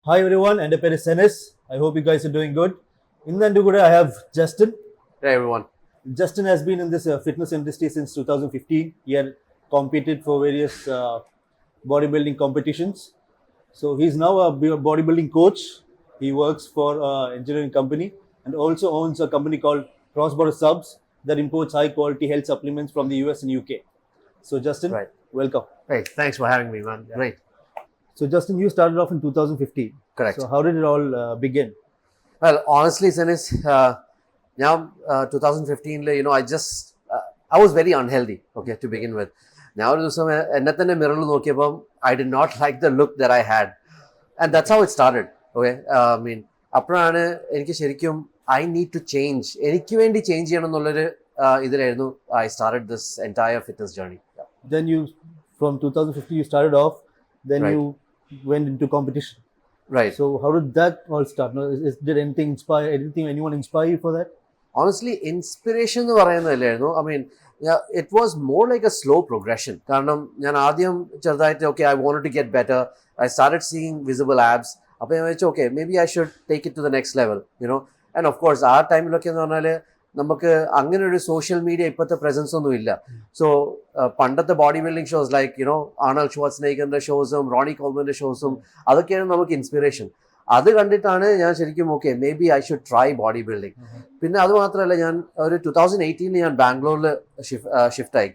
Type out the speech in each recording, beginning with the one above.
Hi everyone, and പേര് Senes. I hope you guys are doing good. ഇന്ന് എൻ്റെ കൂടെ I have Justin. Hey everyone. Justin has been in this fitness industry since 2015. He had competed for various bodybuilding competitions. So he's now a bodybuilding coach. He works for an engineering company and also owns a company called Cross Border Subs that imports high quality health supplements from the US and UK. So Justin, Right. welcome. Hey, thanks for having me, man. Great. So Justin, you started off in 2015. Correct. So how did it all begin? Well, honestly, Senis, now 2015, I was very unhealthy, okay, to begin with. Now, I did not like the look that I had. And that's how it started, okay. I mean, I need to change. I started this entire fitness journey. Then from 2015, you started off. Then Right. you went into competition. Right. So how did that all start? Did anyone inspire you for that? Honestly, inspiration എന്ന് പറയുന്നതല്ലായിരുന്നു. I mean, yeah, it was more like a slow progression. കാരണം ഞാൻ ആദ്യം ചെറുതായിട്ട് I wanted to get better. I started seeing visible abs. അപ്പോൾ ഞാൻ വെച്ചു maybe I should take it to the next level, And of course, ആ ടൈമിലൊക്കെ എന്ന് പറഞ്ഞാൽ നമുക്ക് അങ്ങനെ ഒരു സോഷ്യൽ മീഡിയ ഇപ്പോഴത്തെ പ്രസൻസ് ഒന്നും ഇല്ല. സോ പണ്ടത്തെ body building shows like Arnold ഷ്വാർസ്നെഗറിന്റെ ഷോസും റോണി കോൾമന്റെ ഷോസും അതൊക്കെയാണ് നമുക്ക് ഇൻസ്പിറേഷൻ. അത് കണ്ടിട്ടാണ് ഞാൻ ശരിക്കും maybe I should try body building. പിന്നെ അത് മാത്രമല്ല, ഞാൻ ഒരു 2018 ഞാൻ ബാംഗ്ലൂരിൽ ഷിഫ്റ്റായി.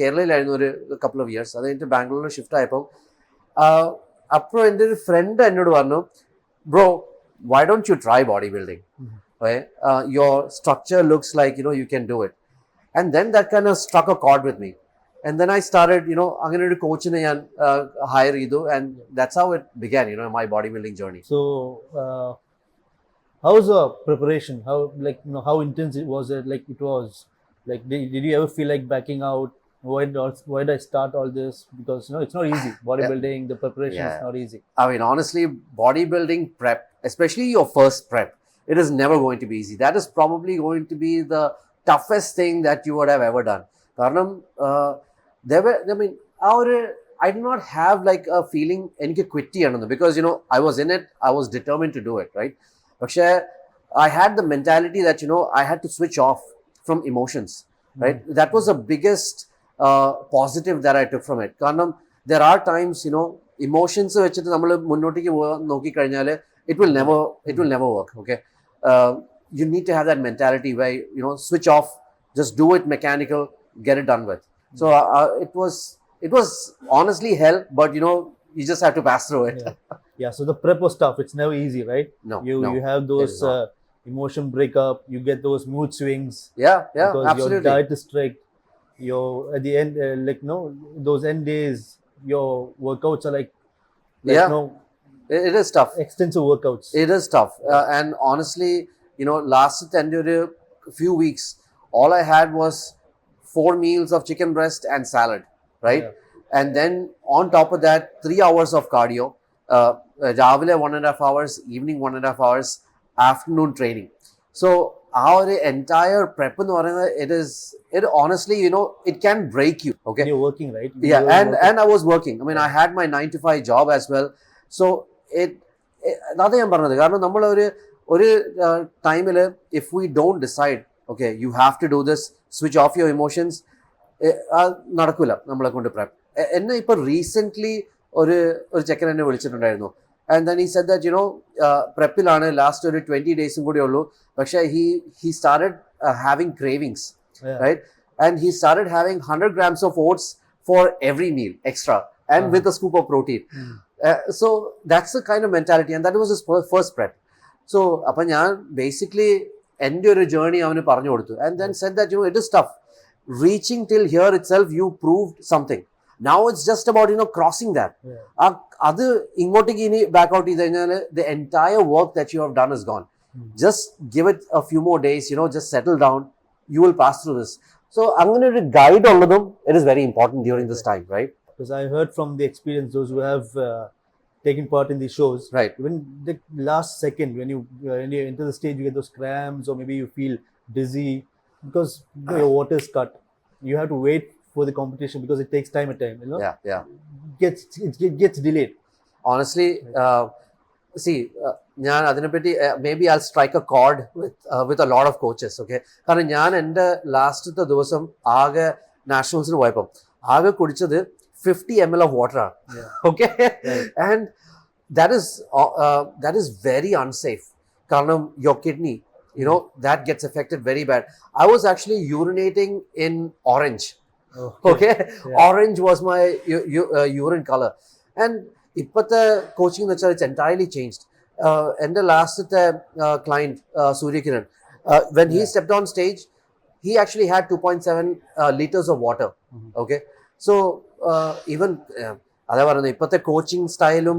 കേരളയിലായിരുന്നു ഒരു കപ്പിൾ ഓഫ് ഇയേഴ്സ്. അത് കഴിഞ്ഞിട്ട് ബാംഗ്ലൂരിൽ ഷിഫ്റ്റ് ആയപ്പോൾ അപ്പോൾ എൻ്റെ ഒരു ഫ്രണ്ട് എന്നോട് പറഞ്ഞു, bro, why don't you try body building? Your structure looks like you can do it. And then that kind of struck a chord with me. And then I started, അങ്ങനെ ഒരു കോച്ചിനെ ഞാൻ higher ചെയ്തു. And that's how it began, my bodybuilding journey. So how's the preparation? How intense was it? Did you ever feel like backing out? Why did I start all this? Because it's not easy. Bodybuilding, the preparation is not easy. I mean, honestly, bodybuilding prep, especially your first prep, it is never going to be easy. That is probably going to be the toughest thing that you would have ever done. Karanam, I did not have like a feeling enike quitty another, because I was in it. I was determined to do it, right? But I had the mentality that I had to switch off from emotions, right? That was the biggest positive that I took from it. Karanam, there are times emotions vechittu nammal munnottikku nokki kazhinjal it will never work, okay. You need to have that mentality where switch off, just do it mechanical, get it done with. So it was honestly hell, but you just have to pass through it. Yeah. So the prep was tough. It's never easy, right? No, you have those emotion breakup, you get those mood swings. Yeah, because absolutely. Your diet is strict. At the end, those end days, your workouts are like it is tough. Extensive workouts. It is tough. And honestly, last few weeks, all I had was 4 meals of chicken breast and salad, right? Yeah. And then on top of that, 3 hours of cardio. Ravile 1.5 hours, evening 1.5 hours, afternoon training. So our entire prep, it honestly, it can break you. Okay. You're working, right? Yeah, and I was working. I mean, I had my 9 to 5 job as well. So അതാണ് ഞാൻ പറഞ്ഞത്. കാരണം നമ്മൾ ഒരു ടൈമിൽ if we don't decide you have to do this, switch off your emotions, നടക്കില്ല നമ്മളെ കൊണ്ട് prep. എന്നെ ഇപ്പോൾ റീസെൻ്റ്ലി ഒരു ചെക്കൻ എന്നെ വിളിച്ചിട്ടുണ്ടായിരുന്നു. And then he said that prepലാണ് ലാസ്റ്റ് ഒരു 20 ഡേയ്സും കൂടി ഉള്ളൂ, പക്ഷേ he started having cravings, right? And he started having 100 grams of oats for every meal extra, and with a scoop of protein. So that's the kind of mentality, and that was his first prep. So appa njan basically ende oru journey avanu paranju koduthu, and then said that it is tough reaching till here itself. You proved something. Now it's just about crossing that. Adu ingottiki ini back out idanal the entire work that you have done is gone. Just give it a few more days, just settle down. You will pass through this. So angane oru guide ulladum, it is very important during this time, right? Because I heard from the experience, those who have taken part in these shows, right? Even the last second, when you enter the stage, you get those cramps, or maybe you feel dizzy because your water is cut. You have to wait for the competition because it takes time. Yeah. It gets delayed. Honestly, see, ഞാൻ അതിനെപ്പറ്റി maybe I'll strike a chord with a lot of coaches, okay? കാരണം ഞാൻ എൻ്റെ ലാസ്റ്റത്തെ ദിവസം ആകെ നാഷണൽസിന് പോയപ്പം ആകെ കുടിച്ചത് 50 ml of water ആണ്. Okay? And that is very unsafe. കാരണം your kidney, you know, that gets affected very bad. I was actually urinating in orange. Okay? Orange was my urine color. And ഇപ്പോഴത്തെ coaching എന്ന് വെച്ചാൽ it's entirely changed. എൻ്റെ ലാസ്റ്റത്തെ client Surya Kiran, when he stepped on stage he actually had 2.7 liters of water. Okay, so even അതാ പറയുന്നത് ഇപ്പോഴത്തെ coaching സ്റ്റൈലും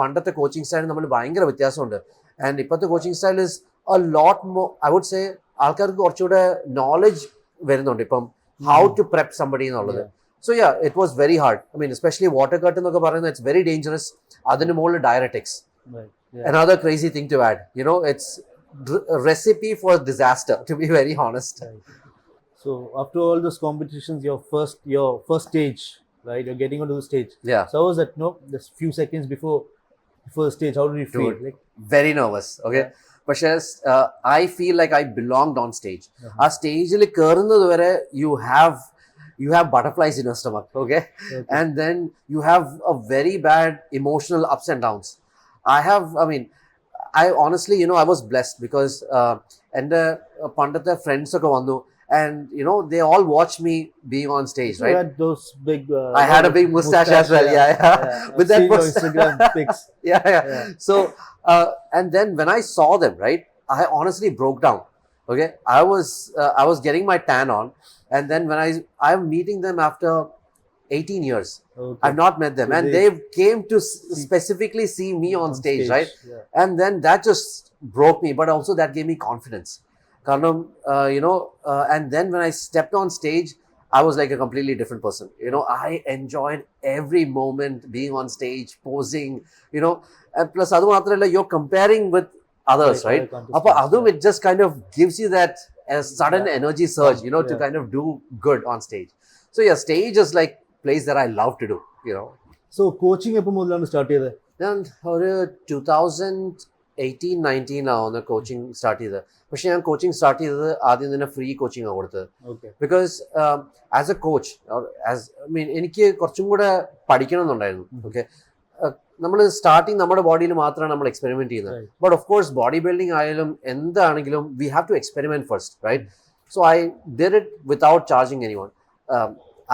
പണ്ടത്തെ കോച്ചിങ് സ്റ്റൈലും നമ്മൾ ഭയങ്കര വ്യത്യാസമുണ്ട്. ആൻഡ് ഇപ്പോഴത്തെ coaching style is a lot more, I would say ആൾക്കാർക്ക് കുറച്ചുകൂടെ നോളജ് വരുന്നുണ്ട് ഇപ്പം ഹൗ ടു prep somebody എന്നുള്ളത്. So yeah, it was very hard. I mean, especially water cut എന്നൊക്കെ പറയുന്നത് it's very dangerous. അതിന് മുകളിൽ diuretics. Another crazy thing to add. You know, it's a recipe for disaster, to be very honest. So after all those competitions, your first stage, right? You're getting onto the stage. Yeah. So how was that? No, just few seconds before the stage, how did you feel? Like, very nervous. Okay. പക്ഷേ I feel like I belonged on stage. ആ സ്റ്റേജിൽ കയറുന്നത് വരെ you have butterflies in your stomach, okay? And then you have a very bad emotional ups and downs. I honestly, you know, I was blessed because എൻ്റെ പണ്ടത്തെ friends ഒക്കെ വന്നു, and you know, they all watched me being on stage, right? You had those big I had a big mustache as well. Yeah. With that Instagram pics. Yeah. So and then when I saw them, right, I honestly broke down. Okay, I was getting my tan on, and then when I'm meeting them after 18 years. Okay. I've not met them, so and they came to specifically see me on stage, right? And then that just broke me, but also that gave me confidence. You know, and then when I stepped on stage, I was like a completely different person. You know, I enjoyed every moment being on stage, posing, you know, and plus you're comparing with others, right? It just kind of gives you that sudden energy surge, you know, to kind of do good on stage. So yeah, stage is like place that I love to do, you know. So coaching എപ്പോൾ മുതലാണ് start ചെയ്തത്? ഞാൻ ഒരു 2018-19 ആണ് coaching start ചെയ്തത്. പക്ഷെ ഞാൻ coaching start ചെയ്തത് ആദ്യം തന്നെ ഫ്രീ കോച്ചിങ് ആണ് കൊടുത്തത്. ബിക്കോസ് ആസ് എ കോച്ച് എനിക്ക് കുറച്ചും കൂടെ പഠിക്കണം എന്നുണ്ടായിരുന്നു. ഓക്കെ, നമ്മൾ സ്റ്റാർട്ടിങ് നമ്മുടെ ബോഡിയിൽ മാത്രമാണ് നമ്മൾ എക്സ്പെരിമെന്റ് ചെയ്യുന്നത്. But of course bodybuilding ആയാലും എന്താണെങ്കിലും we have to experiment first, right? So I did it without charging anyone.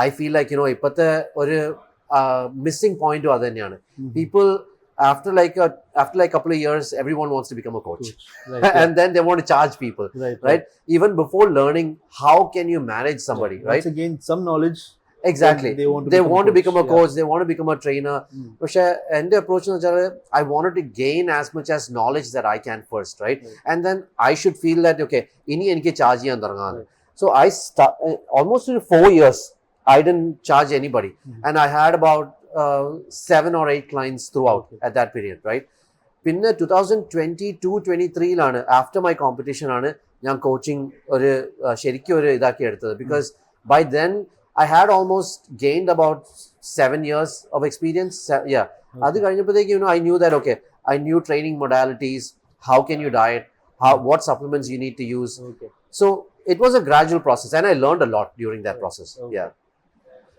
I feel like, you know, ഇപ്പോഴത്തെ ഒരു മിസ്സിംഗ് പോയിന്റും അത് തന്നെയാണ്. People after like a couple of years, everyone wants to become a coach. And then they want to charge people, right? Even before learning how can you manage somebody, right? Once again, some knowledge. Exactly. They want to become a coach. They want to become a trainer. പക്ഷേ എൻ്റെ approach എന്ന് വെച്ചാൽ I wanted to gain as much as knowledge that I can first, right? And then I should feel that, okay, ഇനി എനിക്ക് charge ചെയ്യാൻ തുടങ്ങാം. So I almost 4 years I didn't charge anybody, and I had about 7 or 8 clients throughout at that period, right? പിന്നെ 2022-23 after my competition ആണ് ഞാൻ coaching ശരിക്കും ഒരു ഇതാക്കി എടുത്തത്. Because by then I had almost gained about 7 years of experience. അത് കഴിഞ്ഞപ്പോഴത്തേക്ക്, you know, I knew that, okay, I knew training modalities, how can you diet, what supplements you need to use. So it was a gradual process, and I learned a lot during that process.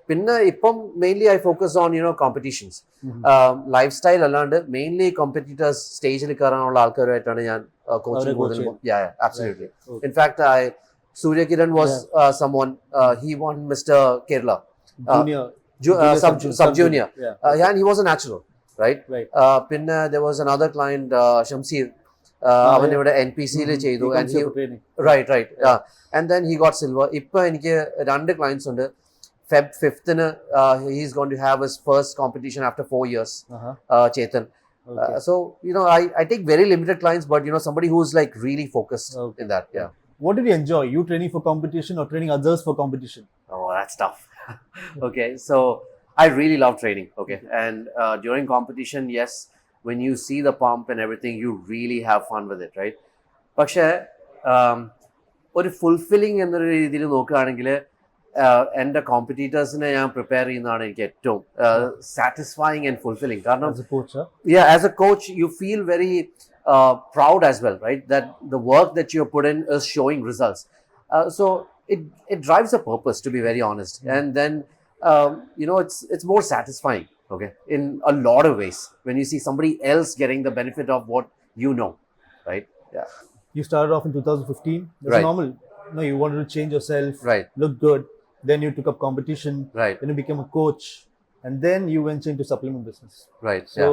പിന്നെ ഇപ്പം mainly I focus on, you know, competitions. Life style അല്ലാണ്ട് mainly competitors സ്റ്റേജിൽ കയറാനുള്ള ആൾക്കാരുമായിട്ടാണ് ഞാൻ coaching കൂടുതലും. Absolutely. In fact, Surya Kiran was someone, he won Mr. Kerala sub junior, and he was a natural, right? Pinna there was another client, Shamsir, അവൻ ഇവിടെ NPC-യിൽ ചെയ്തു, and he right, and then he got silver. ഇപ്പൊ എനിക്ക് 2 clients ഉണ്ട്. Feb 5th he's going to have his first competition after 4 years. Chetan. So, you know, I take very limited clients, but, you know, somebody who's like really focused in that. What did you enjoy? You training for competition or training others for competition? Oh, that's tough. Okay, so I really love training. Okay, and during competition, yes, when you see the pump and everything, you really have fun with it, right? പക്ഷേ ഒരു fulfilling എന്നൊരു രീതിയിൽ നോക്കുകയാണെങ്കിൽ എൻ്റെ കോമ്പറ്റീറ്റേഴ്സിനെ ഞാൻ prepare ചെയ്യുന്നതാണ് എനിക്ക് ഏറ്റവും സാറ്റിസ്ഫൈങ് ആൻഡ് ഫുൾഫില്ലിംഗ്. കാരണം As a coach, huh? yeah, as a coach you feel very proud as well, right, that the work that you put in is showing results. So it drives a purpose, to be very honest. And then it's more satisfying, okay, in a lot of ways when you see somebody else getting the benefit of what you know, right? Yeah. You started off in 2015. That's Right. normal. No, you wanted to change yourself, Right. look good. Then you took up competition. Right. Then you became a coach, and then you went into supplement business. Right. So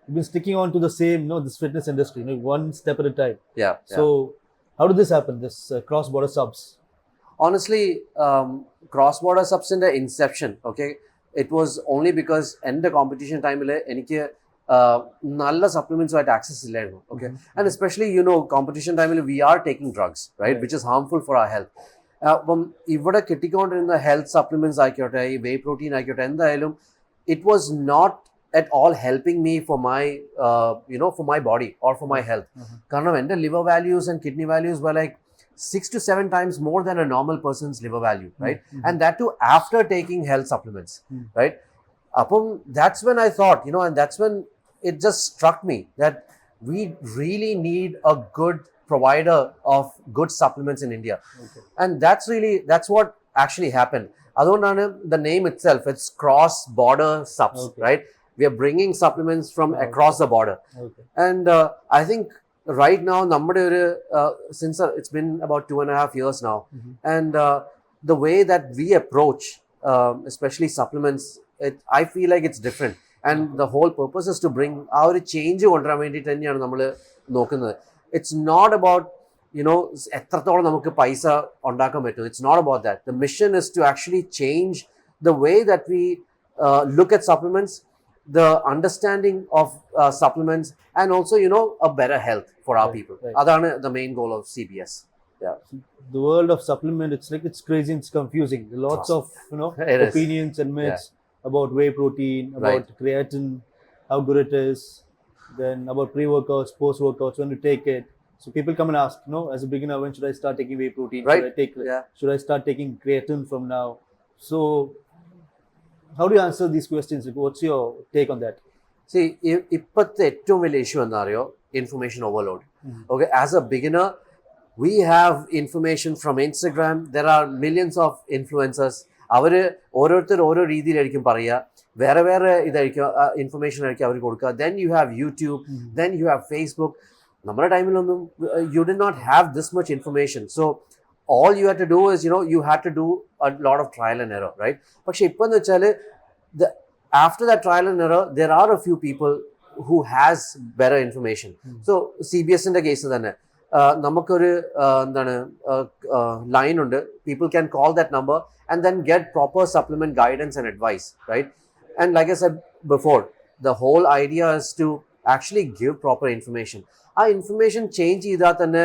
you've been sticking on to the same, this fitness industry, one step at a time. Yeah. So how did this happen? This cross-border subs. Honestly, cross-border subs in the inception, okay, it was only because എൻ്റെ competition ടൈമിൽ എനിക്ക് നല്ല സപ്ലിമെന്റ്സുമായിട്ട് access ഇല്ലായിരുന്നു, okay. And especially competition ടൈമിൽ we are taking drugs, right, which is harmful for our health. അപ്പം ഇവിടെ കിട്ടിക്കൊണ്ടിരുന്ന health supplements ആയിക്കോട്ടെ, ഈ വേ പ്രോട്ടീൻ ആയിക്കോട്ടെ, എന്തായാലും it was not at all helping me for my for my body or for my health. കാരണം എൻ്റെ liver values and kidney values were like 6 to 7 times more than a normal person's liver value, right? And that too after taking health supplements, right? Apum, that's when I thought, and that's when it just struck me that we really need a good provider of good supplements in India. Okay. And that's what actually happened. Adonana, the name itself, it's cross border subs, okay, right? We are bringing supplements from across the border. Okay. And I think right now, since it's been about 2.5 years now, and the way that we approach, especially supplements, I feel like it's different. And the whole purpose is to bring our change. It's not about, എത്രത്തോളം നമുക്ക് പൈസ ഉണ്ടാക്കാൻ പറ്റും. It's not about that. The mission is to actually change the way that we look at supplements, the understanding of supplements, and also a better health for our people. Right. That's the main goal of CBS. Yeah. The world of supplement, it's crazy, it's confusing. There are lots of opinions and myths about whey protein, about creatine, how good it is, then about pre-workouts, post-workouts, when to take it. So people come and ask, as a beginner, when should I start taking whey protein? Right. Should I start taking creatine from now? So how do you answer these questions? What's your take on that? See, ippathe ഏറ്റവും വലിയ issue എന്താ അറിയോ, information overload. Okay, as a beginner, we have information from Instagram. There are millions of influencers. അവർ ഓരോരുത്തർ ഓരോ രീതിയിലായിരിക്കും പറയുക, വേറെ വേറെ ഇതായിരിക്കും ഇൻഫർമേഷൻ ആയിരിക്കും അവർ കൊടുക്കുക. Then you have YouTube, then you have Facebook. നമ്മുടെ ടൈമിലൊന്നും you did not have this much information. So all you had to do is, you had to do a lot of trial and error, right? പക്ഷെ ഇപ്പം എന്ന് വെച്ചാൽ after that trial and error, there are a few people who has better information. So CBSന്റെ case തന്നെ നമുക്കൊരു എന്താണ് line ഉണ്ട്. People can call that number and then get proper supplement guidance and advice, right? And like I said before, the whole idea is to actually give proper information. ആ information change ചെയ്താൽ തന്നെ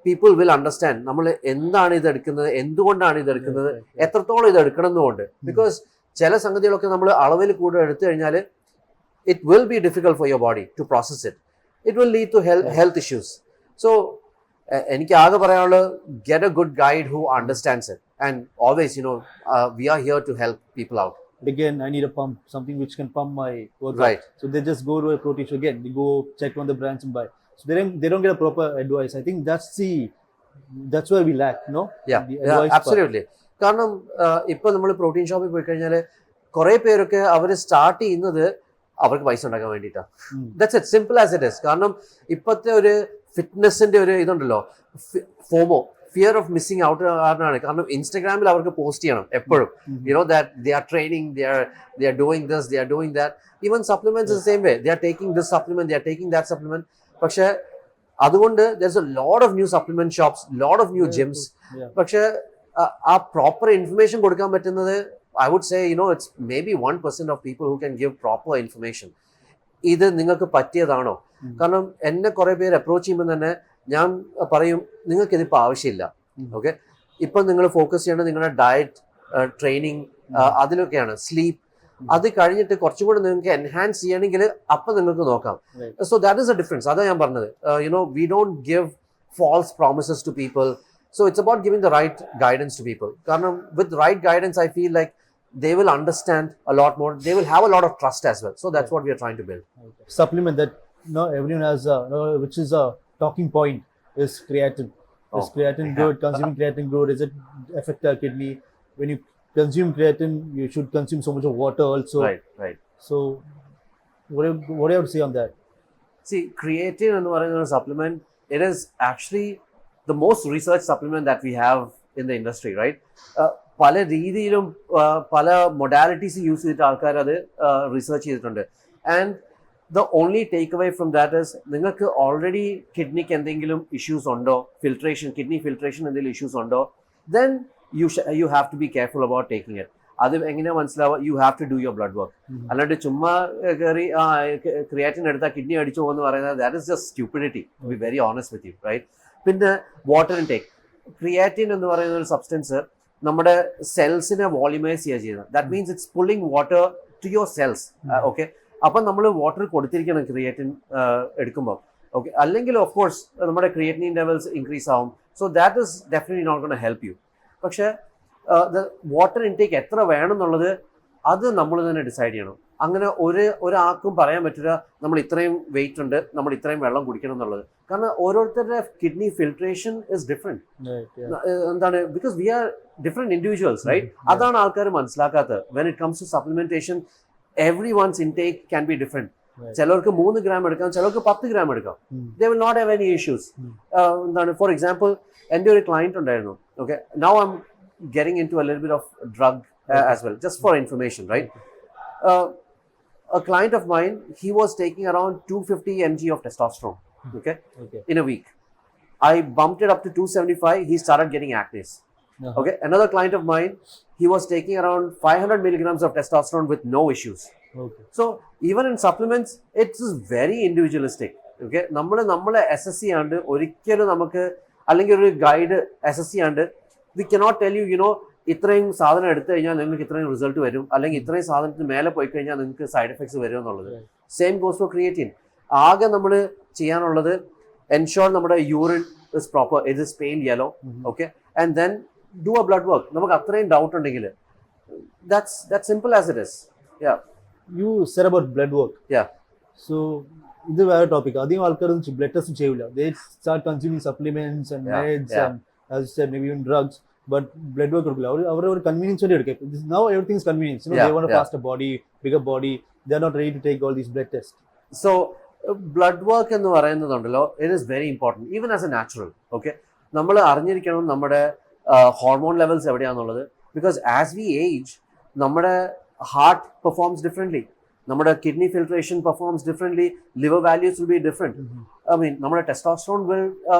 people will understand നമ്മൾ എന്താണ് ഇത് എടുക്കുന്നത്, എന്തുകൊണ്ടാണ് ഇത് എടുക്കുന്നത്, എത്രത്തോളം ഇത് എടുക്കണം എന്നുകൊണ്ട്. ബിക്കോസ് ചില സംഗതികളൊക്കെ നമ്മൾ അളവിൽ കൂടുതൽ എടുത്തു കഴിഞ്ഞാൽ it will be difficult for your body to process it. It will lead to health issues. So എനിക്ക് ആകെ പറയാനുള്ളത്, get a good guide who understands it, and always we are here to help people out. Again, I need a pump, something which can pump my workout. Right. So they just go to a protein. So again, they go check on the brands and buy. So they don't get a proper advice. I think that's where we lack, Yeah, absolutely. കാരണം ഇപ്പൊ നമ്മൾ protein ഷോപ്പിൽ പോയി കഴിഞ്ഞാൽ കുറെ പേരൊക്കെ അവർ start ചെയ്യുന്നത് അവർക്ക് പൈസ ഉണ്ടാക്കാൻ വേണ്ടിയിട്ടാണ്. That's it, simple as it is. കാരണം ഇപ്പോഴത്തെ ഒരു ഫിറ്റ്നസിന്റെ ഒരു ഇതുണ്ടല്ലോ, ഫോമോ, ഫിയർ ഓഫ് മിസ്സിംഗ് ഔട്ട് ആണ്. കാരണം ഇൻസ്റ്റാഗ്രാമിൽ അവർക്ക് പോസ്റ്റ് ചെയ്യണം എപ്പോഴും, that they are training, they are doing this, they are doing that. Even supplements is the same way. They are taking this supplement, they are taking that supplement. പക്ഷെ അതുകൊണ്ട് there's a lot of new supplement shops, lot of new gyms. പക്ഷെ ആ proper information കൊടുക്കാൻ പറ്റുന്നത്, I would say, it's maybe 1% of people who can give proper information. ഇത് നിങ്ങൾക്ക് പറ്റിയതാണോ? കാരണം എന്നെ കുറെ പേര് അപ്രോച്ച് ചെയ്യുമ്പോൾ തന്നെ ഞാൻ പറയും, നിങ്ങൾക്ക് ഇതിപ്പോൾ ആവശ്യമില്ല. ഓക്കെ, ഇപ്പം നിങ്ങൾ ഫോക്കസ് ചെയ്യേണ്ടത് നിങ്ങളുടെ ഡയറ്റ്, ട്രെയിനിങ്, അതിലൊക്കെയാണ്, സ്ലീപ്പ്. അത് കഴിഞ്ഞിട്ട് കുറച്ചും കൂടി നിങ്ങൾക്ക് എൻഹാൻസ് ചെയ്യണമെങ്കിൽ അപ്പം നിങ്ങൾക്ക് നോക്കാം. So that is A difference. അതാണ് ഞാൻ പറഞ്ഞത്. We don't give false promises to people. So it's about giving the right guidance to people. കാരണം with right guidance, I feel like they will understand a lot more. They will have a lot of trust as well. So that's what we are trying to build. Supplement that everyone has, which is a talking point, is creatine. Is creatine good? Consuming creatine good? Is it affect our kidney? When you consume creatine, you should consume so much of water also. Right. So, what do you have to say on that? See, creatine and a supplement, it is actually the most researched supplement that we have in the industry, right? പല രീതിയിലും പല modalities use ചെയ്തിട്ട് ആൾക്കാർ അത് research ചെയ്തിട്ടുണ്ട്. And the only takeaway from that is, നിങ്ങൾക്ക് already കിഡ്നിക്ക് എന്തെങ്കിലും ഇഷ്യൂസ് ഉണ്ടോ, കിഡ്നി ഫിൽട്രേഷൻ എന്തെങ്കിലും ഇഷ്യൂസ് ഉണ്ടോ, then you have to be careful about taking it. അത് എങ്ങനെയാ മനസ്സിലാവുക? You have to do your blood work. അല്ലാണ്ട് ചുമ്മാ കയറി ക്രിയാറ്റിൻ എടുത്താൽ കിഡ്നി അടിച്ചു പോകുമെന്ന് പറയുന്നത്, that is just stupidity, to be very honest with you, right? പിന്നെ വാട്ടർ ഇൻടേക്ക്. ക്രിയാറ്റിൻ എന്ന് പറയുന്ന ഒരു സബ്സ്റ്റൻസ് നമ്മുടെ സെൽസിനെ വോളിമൈസ് ചെയ്യുക ചെയ്യുന്നത്. That means it's pulling water to your cells. Okay, അപ്പം നമ്മൾ വാട്ടർ കൊടുത്തിരിക്കണം ക്രിയാറ്റിൻ എടുക്കുമ്പോൾ. ഓക്കെ, അല്ലെങ്കിൽ ഓഫ് കോഴ്സ് നമ്മുടെ ക്രിയാറ്റിൻ ലെവൽസ് ഇൻക്രീസ് ആവും. So that is definitely not gonna help you. പക്ഷേ വാട്ടർ ഇൻടേക്ക് എത്ര വേണം എന്നുള്ളത് അത് നമ്മൾ തന്നെ ഡിസൈഡ് ചെയ്യണം. അങ്ങനെ ഒരാൾക്കും പറയാൻ പറ്റില്ല നമ്മൾ ഇത്രയും വെയിറ്റ് ഉണ്ട്, നമ്മൾ ഇത്രയും വെള്ളം കുടിക്കണം എന്നുള്ളത്. കാരണം ഓരോരുത്തരുടെ കിഡ്നി ഫിൽട്രേഷൻ ഇസ് ഡിഫറെന്റ്. എന്താണ്, because we are different individuals, right? അതാണ് ആൾക്കാർ മനസ്സിലാക്കാത്തത്. When it comes to supplementation, everyone's intake can be different. ചിലർക്ക് 3 ഗ്രാം എടുക്കാം, ചിലർക്ക് 10 ഗ്രാം എടുക്കാം. They will not have any issues. എന്താണ്, ഫോർ എക്സാമ്പിൾ, എൻ്റെ ഒരു ക്ലയന്റ് ഉണ്ടായിരുന്നു. Okay, now I'm getting into a little bit of drug as well, just for information, right? A client of mine, he was taking around 250 mg of testosterone, okay, in a week. I bumped it up to 275. He started getting acne. Okay, another client of mine, he was taking around 500 milligrams of testosterone with no issues. Okay. So even in supplements, it is very individualistic. Okay, നമ്മളെ assess ചെയ്യാണ്ട് ഒരിക്കലും നമുക്ക്, അല്ലെങ്കിൽ ഒരു guide assess ചെയ്യാണ്ട്, we cannot tell you, ഇത്രയും സാധനം എടുത്തു കഴിഞ്ഞാൽ നിങ്ങൾക്ക് ഇത്രയും റിസൾട്ട് വരും, അല്ലെങ്കിൽ ഇത്രയും സാധനത്തിന് മേലെ പോയി കഴിഞ്ഞാൽ നിങ്ങൾക്ക് സൈഡ് എഫക്ട്സ് വരും എന്നുള്ളത്. Same goes for creatine. ആകെ നമ്മൾ ചെയ്യാനുള്ളത്, എൻഷോർ നമ്മുടെ urine is proper, it is pale yellow, okay, and then do A blood work. നമുക്ക് അത്രയും ഡൗട്ട് ഉണ്ടെങ്കിൽ that's simple as it is. Yeah. You said about blood work. Yeah. So ഇത് വേറെ topic. അധികം ആൾക്കാരൊന്നും ബ്ലഡ് ടെസ്റ്റ് ചെയ്യില്ല. They start consuming supplements and meds and, as you said, maybe even drugs. But blood work കൊടുക്കില്ല. അവർ ഒരു convenience വേണ്ടി എടുക്കും. Now everything is convenience. They want a faster body, bigger body. They are not ready to take all these blood tests. So blood work എന്ന് പറയുന്നതുണ്ടല്ലോ, it is very important, even as a natural. Okay, നമ്മൾ അറിഞ്ഞിരിക്കണം നമ്മുടെ hormone levels എവിടെയാണെന്നുള്ളത്. Because as we age, നമ്മുടെ heart performs differently, നമ്മുടെ kidney filtration performs differently, liver values will be different. I mean, നമ്മുടെ testosterone will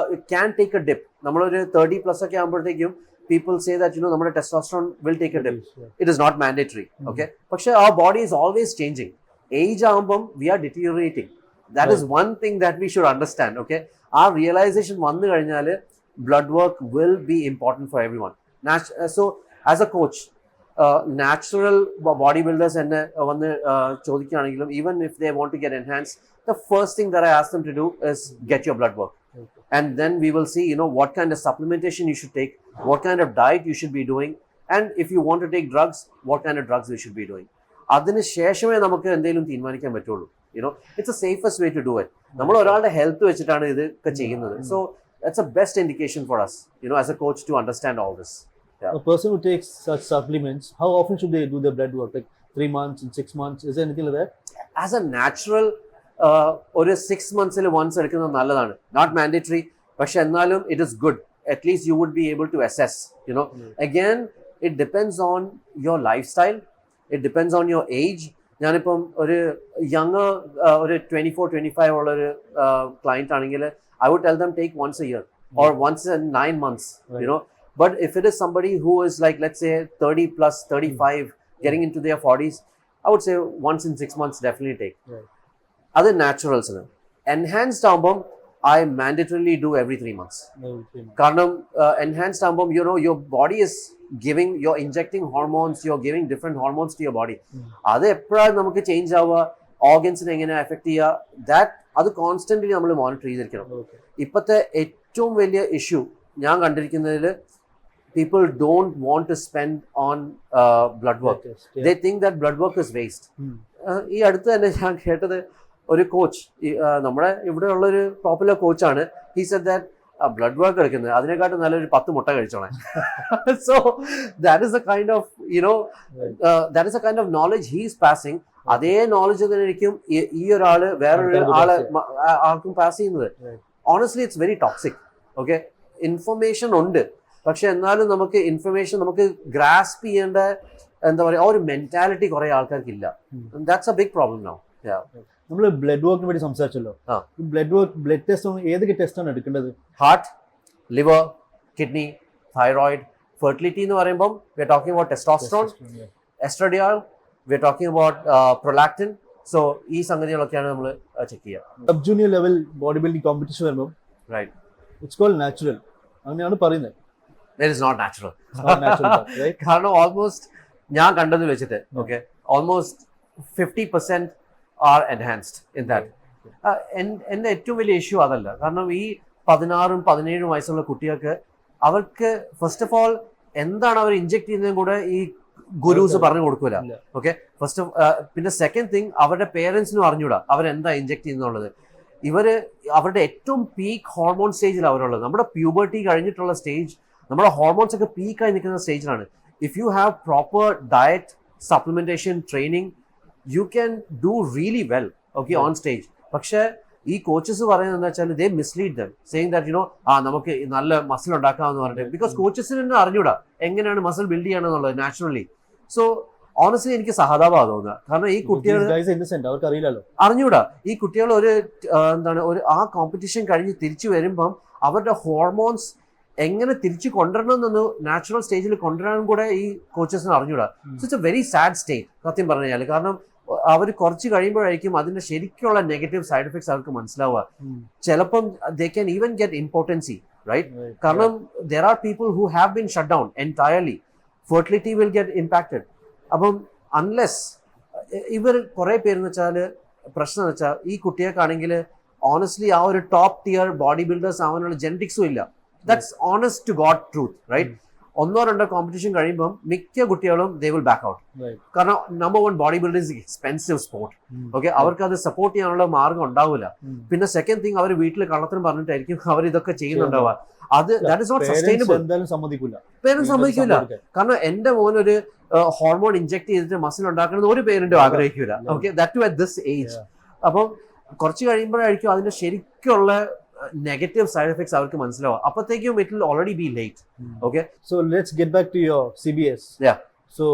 can take a dip. നമ്മളൊരു 30+ ഒക്കെ ആകുമ്പോഴത്തേക്കും people say that, നമ്മുടെ testosterone will take a dip. It is not mandatory. Okay, പക്ഷേ our body is always changing. Age ആകുമ്പം we are deteriorating. That is one thing that we should understand. Okay, ആ realization വന്നു കഴിഞ്ഞാൽ blood work will be important for everyone. So as a coach, natural bodybuilders എന്നെ വന്ന് ചോദിക്കുകയാണെങ്കിലും, even if they want to get enhanced, the first thing that I ask them to do is get your blood work. And then we will see, what kind of supplementation you should take, what kind of diet you should be doing, and if you want to take drugs, what kind of drugs you should be doing. അതിന് ശേഷമേ നമുക്ക് എന്തെങ്കിലും തീരുമാനിക്കാൻ പറ്റുള്ളൂ. It's the safest way to do it. നമ്മൾ ഒരാളുടെ health വെച്ചിട്ടാണ് ഇതൊക്കെ ചെയ്യുന്നത്. So that's a best indication for us, as a coach, to understand all this. Yeah. A person who takes such supplements, how often should they do their blood work? Like 3 months and 6 months? Is there anything like that? As a natural, ഒരു 6 months once എടുക്കുന്നത് നല്ലതാണ്. Not mandatory, പക്ഷെ എന്നാലും it is good. At least you would be able to assess. Again, it depends on your lifestyle. It depends on your age. ഞാനിപ്പം ഒരു young, ഒരു 24-25 ഉള്ള ഒരു ക്ലയന്റ് ആണെങ്കിൽ, I would tell them take once a year or once in 9 months. But if it is somebody who is like, let's say 30+, 35, getting into their 40s, I would say once in 6 months definitely take. അത് നാച്ചുറൽസിന്. Enhanced ആകുമ്പം I mandatorily do every 3 months. കാരണം enhanced ആകുമ്പം, your body is giving, you're injecting hormones, you're giving different hormones to your body. അത് എപ്പോഴാണ് നമുക്ക് change ആവുക, ഓർഗൻസിനെ എങ്ങനെ effect ചെയ്യുക, അത് കോൺസ്റ്റന്റ്ലി നമ്മൾ മോണിറ്റർ ചെയ്തിരിക്കണം. ഇപ്പോഴത്തെ ഏറ്റവും വലിയ ഇഷ്യൂ ഞാൻ കണ്ടിരിക്കുന്നതിൽ people don't want to spend on blood work. They think that blood work is waste. ഈ അടുത്ത് തന്നെ ഞാൻ കേട്ടത് ഒരു കോച്ച്, നമ്മുടെ ഇവിടെ ഉള്ളൊരു പോപ്പുലർ കോച്ചാണ്. He said that blood work എടുക്കുന്നത് അതിനെക്കാട്ടും നല്ലൊരു 10 മുട്ട കഴിച്ചോളാം. So that is a kind of that is a kind of knowledge he is passing. അതേ നോളജ് തന്നെയായിരിക്കും ഈ ഒരാള് വേറൊരു ആൾക്കും പാസ് ചെയ്യുന്നത്. Honestly it's very toxic. Okay, information ഉണ്ട്, പക്ഷെ എന്നാലും നമുക്ക് ഇൻഫർമേഷൻ നമുക്ക് ഗ്രാസ്പ് ചെയ്യേണ്ട എന്താ പറയുക ഒരു മെന്റാലിറ്റി കുറെ ആൾക്കാർക്കില്ല. That's a big problem now. നമ്മൾ ബ്ലഡ് വർക്കിനെ പറ്റി സംസാരിച്ചല്ലോ. ബ്ലഡ് ടെസ്റ്റ് ഏതൊക്കെ ടെസ്റ്റ് ആണ് എടുക്കേണ്ടത്? Heart, liver, kidney, thyroid. Fertility എന്ന് പറയുമ്പോൾ we are talking about testosterone, estradiol, we are talking about prolactin. So ഈ സംഗതികളൊക്കെയാണ് നമ്മൾ ചെക്ക് ചെയ്യുക. Sub junior level body building competition വരുമ്പോൾ റൈറ്റ് ഇറ്റ്സ് കോൾഡ് നാച്ചുറൽ അങ്ങനെയാണ് പറയുന്നത്. It is not natural. കാരണം ഓൾമോസ്റ്റ് ഞാൻ കണ്ടത് വെച്ചിട്ട് okay almost 50% R enhanced in that. എൻ്റെ ഏറ്റവും വലിയ ഇഷ്യൂ അതല്ല. കാരണം ഈ 16ഉം 17ഉം വയസ്സുള്ള കുട്ടികൾക്ക് അവർക്ക് ഫസ്റ്റ് ഓഫ് ഓൾ എന്താണ് അവർ ഇഞ്ചെക്ട് ചെയ്യുന്നതും കൂടെ ഈ ഗുരൂസ് പറഞ്ഞു കൊടുക്കൂല. ഓക്കെ, ഫസ്റ്റ് പിന്നെ സെക്കൻഡ് തിങ് അവരുടെ പേരൻസിനും അറിഞ്ഞൂടാ അവരെന്താ ഇഞ്ചെക്ട് ചെയ്യുന്നുള്ളത്. ഇവര് അവരുടെ ഏറ്റവും പീക്ക് ഹോർമോൺ സ്റ്റേജിൽ അവരുള്ളത്. നമ്മുടെ പ്യൂബർട്ടി കഴിഞ്ഞിട്ടുള്ള സ്റ്റേജ്, നമ്മുടെ ഹോർമോൺസ് ഒക്കെ പീക്കായി നിൽക്കുന്ന സ്റ്റേജിലാണ്. If you have proper diet, supplementation, training, you can do really well okay on stage. പക്ഷേ ഈ കോച്ചസ് പറയുന്നത് എന്താ വെച്ചാൽ they mislead them saying that നമുക്ക് നല്ല മസിൽ ഉണ്ടാക്കാമെന്ന് പറഞ്ഞിട്ട്. ബിക്കോസ് കോച്ചസിന് തന്നെ അറിഞ്ഞൂടാ എങ്ങനെയാണ് മസിൽ ബിൽഡ് ചെയ്യണമെന്നുള്ളത് നാച്ചുറലി. സോ ഓണസ്റ്റ്ലി എനിക്ക് സഹതാപമാണ് തോന്നുക. കാരണം ഈ കുട്ടികൾ അറിഞ്ഞൂടാ. ഈ കുട്ടികൾ ഒരു ആ കോമ്പറ്റീഷൻ കഴിഞ്ഞ് തിരിച്ചു വരുമ്പം അവരുടെ ഹോർമോൺസ് എങ്ങനെ തിരിച്ചു കൊണ്ടുവരണമെന്നൊന്ന് നാച്ചുറൽ സ്റ്റേജിൽ കൊണ്ടുവരാനും കൂടെ ഈ കോച്ചസിന് അറിഞ്ഞൂടാ. So it's A very sad state സത്യം പറഞ്ഞു കഴിഞ്ഞാൽ. കാരണം അവർ കുറച്ച് കഴിയുമ്പോഴായിരിക്കും അതിന്റെ ശരിക്കുള്ള നെഗറ്റീവ് സൈഡ് എഫക്ട്സ് അവർക്ക് മനസ്സിലാവുക. ചിലപ്പം they can even get impotency, right? കാരണം there are people who have been shut down entirely. Fertility will get impacted. അപ്പം അൺലെസ് ഇവർ കുറെ പേരെന്ന് വെച്ചാൽ പ്രശ്നം എന്ന് വെച്ചാൽ ഈ കുട്ടികൾക്കാണെങ്കിൽ ഓണസ്റ്റ്ലി ആ ഒരു ടോപ്പ് ടിയർ ബോഡി ബിൽഡേഴ്സ് ആവാനുള്ള ജെനറ്റിക്സും ഇല്ല. That's honest to God truth, right? 1-2 competition കഴിയുമ്പോൾ മിക്ക കുട്ടികളും ദേ വിൽ ബാക്ക് ഔട്ട്. കാരണം number 1 bodybuilding is expensive sport. Okay, അവർക്ക് അത് സപ്പോർട്ട് ചെയ്യാനുള്ള മാർഗം ഉണ്ടാവില്ല. പിന്നെ സെക്കൻഡ് തിങ് അവർ വീട്ടിൽ കള്ളത്തിനും പറഞ്ഞിട്ടായിരിക്കും അവർ ഇതൊക്കെ ചെയ്യുന്നുണ്ടാവുക. അത് that is not sustainable. Parents സമ്മതിക്കില്ല. കാരണം എന്റെ മോനൊരു ഹോർമോൺ ഇഞ്ചെക്ട് ചെയ്തിട്ട് മസിൽ ഉണ്ടാക്കണമെന്ന് ഒരു പേരന്റും ആഗ്രഹിക്കില്ല. Okay, that too at this age. അപ്പം കുറച്ച് കഴിയുമ്പോഴായിരിക്കും അതിന്റെ ശരിക്കുള്ള negative side effects avurku manasilavu. Appathekkum it will already be late. Okay, so let's get back to your CBS. Yeah, so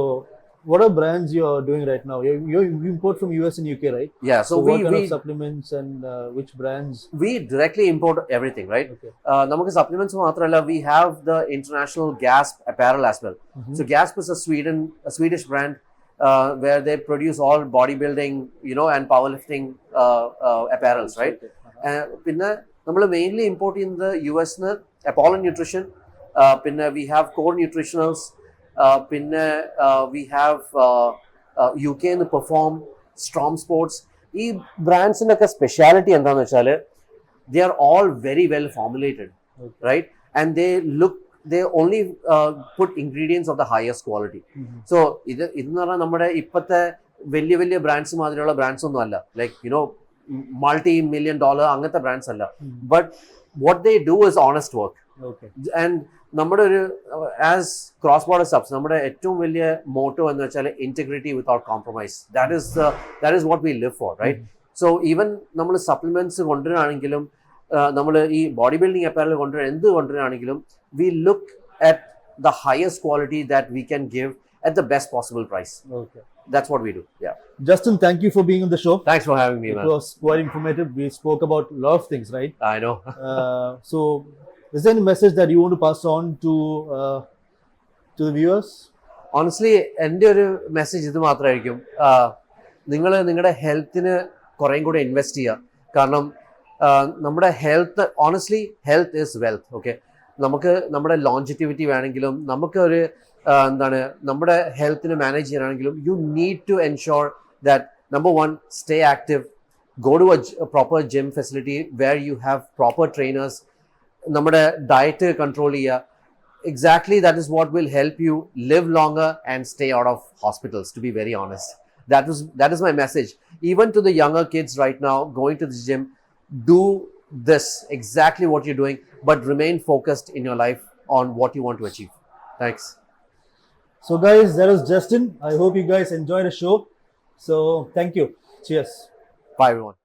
what are brands you are doing right now? You import from US and UK, right? Yeah, so what kind of supplements and which brands? We directly import everything, right? Okay. Namukku supplements mathralla, we have the international Gasp apparel as well. So Gasp is a Swedish brand where they produce all bodybuilding, and powerlifting apparels, right? Pinna നമ്മൾ mainly import ചെയ്യുന്നത് US-ന് Apollo nutrition, പിന്നെ we have core nutritionals, പിന്നെ we have UK-ന്ന് perform, storm sports. ഈ ബ്രാൻഡ്സിൻ്റെ ഒക്കെ speciality എന്താണെന്ന് വെച്ചാൽ they are all very well formulated, right? And they only put ingredients of the highest quality. So ഇതെന്ന് പറഞ്ഞാൽ നമ്മുടെ ഇപ്പോഴത്തെ വലിയ വലിയ ബ്രാൻഡ്സ് മാതിരിയുള്ള ബ്രാൻഡ്സ് ഒന്നും അല്ല. ലൈക്ക് multi-million dollar അങ്ങനത്തെ ബ്രാൻഡ്സ് അല്ല. But what they do is honest work. And നമ്മുടെ ഒരു ആസ് ക്രോസ് ബോർഡർ സബ്സ് നമ്മുടെ ഏറ്റവും വലിയ മോട്ടോ എന്ന് വെച്ചാൽ integrity without compromise. That is what we live for, right? So even നമ്മൾ സപ്ലിമെന്റ്സ് കൊണ്ടുവരികയാണെങ്കിലും നമ്മൾ ഈ ബോഡി ബിൽഡിംഗ് അപ്പാരൽ എന്ത് കൊണ്ടുവരികയാണെങ്കിലും we look at the highest quality that we can give at the best possible price. Okay, that's what we do. Yeah, Justin, thank you for being on the show. Thanks for having me, man. It was quite informative. We spoke about a lot of things, right? I know. So is there any message that you want to pass on to the viewers? Honestly, എൻ്റെ ഒരു message ഇത് മാത്രമായിരിക്കും. നിങ്ങൾ നിങ്ങളുടെ ഹെൽത്തിന് കുറേയും കൂടെ invest ചെയ്യുക. കാരണം നമ്മുടെ health, honestly health is wealth. Okay, നമുക്ക് നമ്മുടെ ലോഞ്ചിറ്റിവിറ്റി വേണമെങ്കിലും നമുക്ക് ഒരു നമ്മുടെ ഹെൽത്തിനെ മാനേജ് ചെയ്യാനാണെങ്കിലും you need to ensure that number 1 stay active, go to a proper gym facility where you have proper trainers. നമ്മുടെ ഡയറ്റ് കൺട്രോൾ ചെയ്യുക. Exactly, that is what will help you live longer and stay out of hospitals, to be very honest. That is my message. Even to the younger kids right now going to the gym, do this, exactly what you're doing, but remain focused in your life on what you want to achieve. Thanks. So guys, that was Justin. I hope you guys enjoyed the show. So thank you. Cheers. Bye everyone.